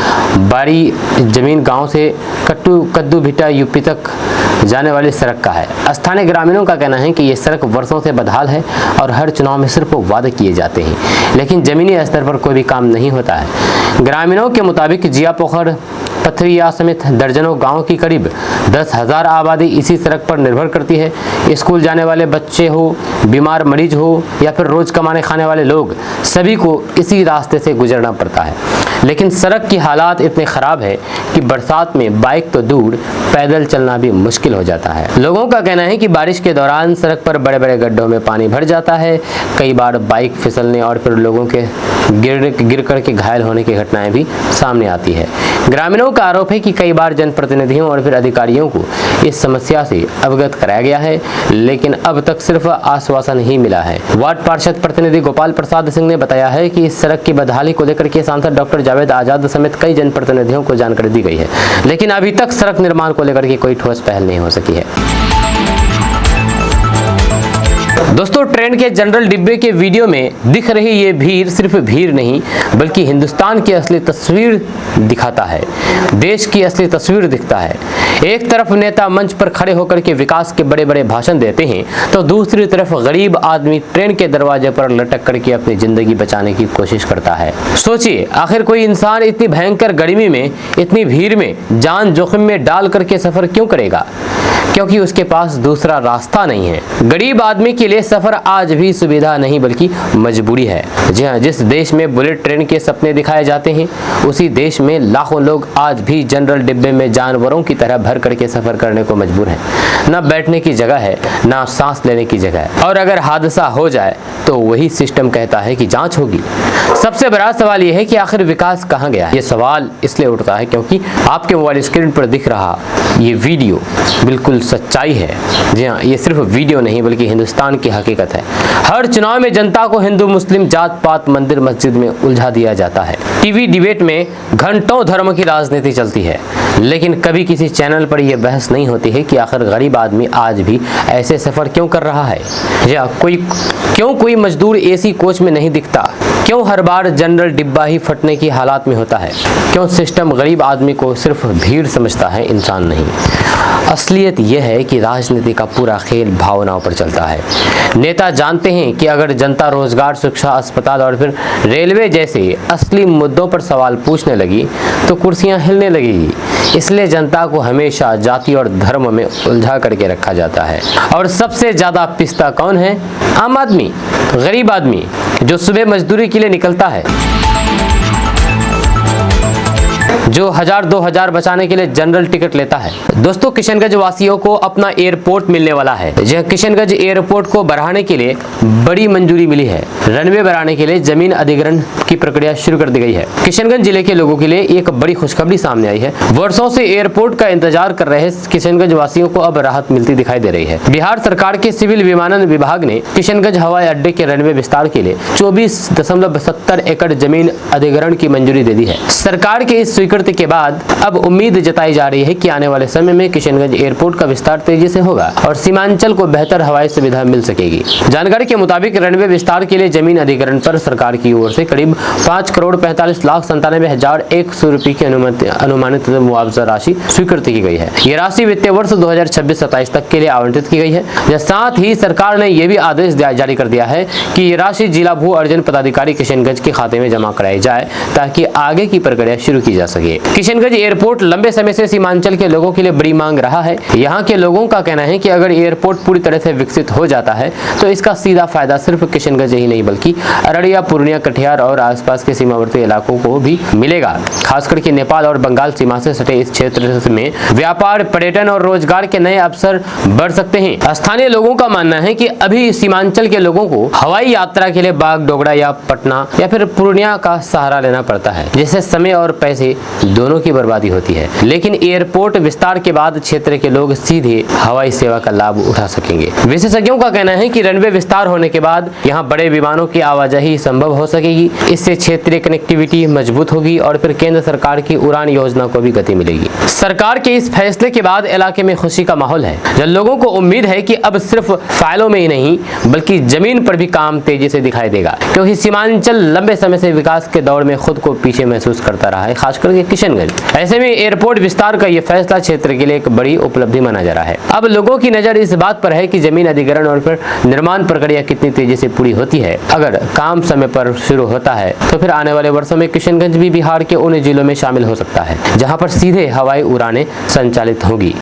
बाड़ी जमीन गांव से कद्दू भिटा यूपी तक जाने वाली सड़क का है। स्थानीय ग्रामीणों का कहना है कि ये सड़क वर्षों से बदहाल है और हर चुनाव में सिर्फ वादे किए जाते हैं, लेकिन जमीनी स्तर पर कोई भी काम नहीं होता है। ग्रामीणों के मुताबिक जिया पोखर पथरिया समेत दर्जनों गांव की करीब 10,000 आबादी इसी सड़क पर निर्भर करती है। स्कूल जाने वाले बच्चे हो, बीमार मरीज हो या फिर रोज कमाने खाने वाले लोग, सभी को इसी रास्ते से गुजरना पड़ता है। लेकिन सड़क की हालात इतने खराब है कि बरसात में बाइक तो दूर पैदल चलना भी मुश्किल हो जाता है। लोगों का कहना है कि बारिश के दौरान सड़क पर बड़े बड़े गड्ढों में पानी भर जाता है। कई बार बाइक फिसलने और फिर लोगों के गिर करके घायल होने की घटनाएं भी सामने आती है। ग्रामीणों का आरोप है कि कई बार जनप्रतिनिधियों और फिर अधिकारियों को इस समस्या से अवगत कराया गया है, लेकिन अब तक सिर्फ आश्वासन ही मिला है। वार्ड पार्षद प्रतिनिधि गोपाल प्रसाद सिंह ने बताया है कि इस सड़क की बदहाली को लेकर के सांसद डॉक्टर जावेद आजाद समेत कई जनप्रतिनिधियों को जानकारी दी गई है, लेकिन अभी तक सड़क निर्माण को लेकर के कोई ठोस पहल नहीं हो सकी है। दोस्तों, ट्रेन के जनरल डिब्बे के वीडियो में दिख रही ये भीड़ सिर्फ भीड़ नहीं बल्कि हिंदुस्तान की असली तस्वीर दिखाता है, देश की असली तस्वीर दिखता है। एक तरफ नेता मंच पर खड़े होकर के विकास के बड़े बड़े भाषण देते हैं तो दूसरी तरफ गरीब आदमी ट्रेन के दरवाजे पर लटक करके अपनी जिंदगी बचाने की कोशिश करता है। सोचिए, आखिर कोई इंसान इतनी भयंकर गर्मी में, इतनी भीड़ में जान जोखिम में डाल करके सफर क्यों करेगा? क्योंकि उसके पास दूसरा रास्ता नहीं है। गरीब आदमी के लिए सफर आज भी सुविधा नहीं बल्कि मजबूरी है। जी हाँ, जिस देश में बुलेट ट्रेन के सपने दिखाए जाते हैं उसी देश में लाखों लोग आज भी जनरल डिब्बे में जानवरों की तरह भर करके सफर करने को मजबूर हैं। ना बैठने की जगह है, ना सांस लेने की जगह है, और अगर हादसा हो जाए तो वही सिस्टम कहता है कि जांच होगी। सबसे बड़ा सवाल यह है कि आखिर विकास कहाँ गया? ये सवाल इसलिए उठता है क्योंकि आपके मोबाइल स्क्रीन पर दिख रहा ये वीडियो बिल्कुल सच्चाई है। जी हाँ, ये सिर्फ वीडियो नहीं बल्कि हिंदुस्तान की हकीकत है। हर चुनाव में जनता को हिंदू मुस्लिम जात पात मंदिर मस्जिद में उलझा दिया जाता है। टीवी डिबेट में घंटों धर्म की राजनीति चलती है, लेकिन कभी किसी चैनल पर यह बहस नहीं होती है कि आखिर गरीब आदमी आज भी ऐसे सफर क्यों कर रहा है, या कोई मजदूर एसी कोच में नहीं दिखता, क्यों हर बार जनरल डिब्बा ही फटने की हालात में होता है, क्यों सिस्टम गरीब आदमी को सिर्फ भीड़ समझता है, इंसान नहीं। असलियत यह है कि राजनीति का पूरा खेल भावनाओं पर चलता है। नेता जानते हैं कि अगर जनता रोजगार, शिक्षा, अस्पताल और फिर रेलवे जैसे असली मुद्दों पर सवाल पूछने लगी तो कुर्सियां हिलने लगेगी। इसलिए जनता को हमेशा जाति और धर्म में उलझा करके रखा जाता है। और सबसे ज्यादा पिसता कौन है? आम आदमी, गरीब आदमी जो सुबह मजदूरी के लिए निकलता है, जो 1000-2000 बचाने के लिए जनरल टिकट लेता है। दोस्तों, किशनगंज वासियों को अपना एयरपोर्ट मिलने वाला है। जहां किशनगंज एयरपोर्ट को बढ़ाने के लिए बड़ी मंजूरी मिली है। रनवे बढ़ाने के लिए जमीन अधिग्रहण की प्रक्रिया शुरू कर दी गई है। किशनगंज जिले के लोगों के लिए एक बड़ी खुशखबरी सामने आई है। वर्षों से एयरपोर्ट का इंतजार कर रहे किशनगंज वासियों को अब राहत मिलती दिखाई दे रही है। बिहार सरकार के सिविल विमानन विभाग ने किशनगंज हवाई अड्डे के रनवे विस्तार के लिए 24.70 एकड़ जमीन अधिग्रहण की मंजूरी दे दी है। सरकार के इस स्वीकृति के बाद अब उम्मीद जताई जा रही है कि आने वाले समय में किशनगंज एयरपोर्ट का विस्तार तेजी से होगा और सीमांचल को बेहतर हवाई सुविधा मिल सकेगी। जानकारी के मुताबिक रनवे विस्तार के लिए जमीन अधिग्रहण पर सरकार की ओर से करीब 5,45,97,100 रुपए की अनुमानित मुआवजा राशि स्वीकृत की गई है। ये राशि वित्तीय वर्ष 2026-27 तक के लिए आवंटित की गई है। साथ ही सरकार ने यह भी आदेश जारी कर दिया है कि ये राशि जिला भू अर्जन पदाधिकारी किशनगंज के खाते में जमा कराई जाए ताकि आगे की प्रक्रिया शुरू की जा सके। किशनगंज एयरपोर्ट लंबे समय से सीमांचल के लोगों के लिए बड़ी मांग रहा है। यहाँ के लोगों का कहना है कि अगर एयरपोर्ट पूरी तरह से विकसित हो जाता है तो इसका सीधा फायदा सिर्फ किशनगंज ही नहीं बल्कि अररिया, पूर्णिया, कटिहार और आसपास के सीमावर्ती इलाकों को भी मिलेगा। खासकर के नेपाल और बंगाल सीमा से सटे इस क्षेत्र में व्यापार, पर्यटन और रोजगार के नए अवसर बढ़ सकते हैं। स्थानीय लोगों का मानना है कि अभी सीमांचल के लोगों को हवाई यात्रा के लिए बागडोगरा या पटना या फिर पूर्णिया का सहारा लेना पड़ता है, जिससे समय और पैसे दोनों की बर्बादी होती है। लेकिन एयरपोर्ट विस्तार के बाद क्षेत्र के लोग सीधे हवाई सेवा का लाभ उठा सकेंगे। विशेषज्ञों का कहना है कि रनवे विस्तार होने के बाद यहाँ बड़े विमानों की आवाजाही संभव हो सकेगी। इससे क्षेत्रीय कनेक्टिविटी मजबूत होगी और फिर केंद्र सरकार की उड़ान योजना को भी गति मिलेगी। सरकार के इस फैसले के बाद इलाके में खुशी का माहौल है। जब लोगों को उम्मीद है कि अब सिर्फ फाइलों में ही नहीं बल्कि जमीन पर भी काम तेजी से दिखाई देगा, क्योंकि सीमांचल लंबे समय से विकास के दौर में खुद को पीछे महसूस करता रहा है, खासकर के किशनगंज। ऐसे में एयरपोर्ट विस्तार का यह फैसला क्षेत्र के लिए एक बड़ी उपलब्धि माना जा रहा है। अब लोगों की नजर इस बात पर है कि जमीन अधिग्रहण और फिर निर्माण प्रक्रिया कितनी तेजी से पूरी होती है। अगर काम समय पर शुरू होता है तो फिर आने वाले वर्षों में किशनगंज भी बिहार के उन जिलों में शामिल हो सकता है जहां पर सीधे हवाई उड़ानें संचालित होगी।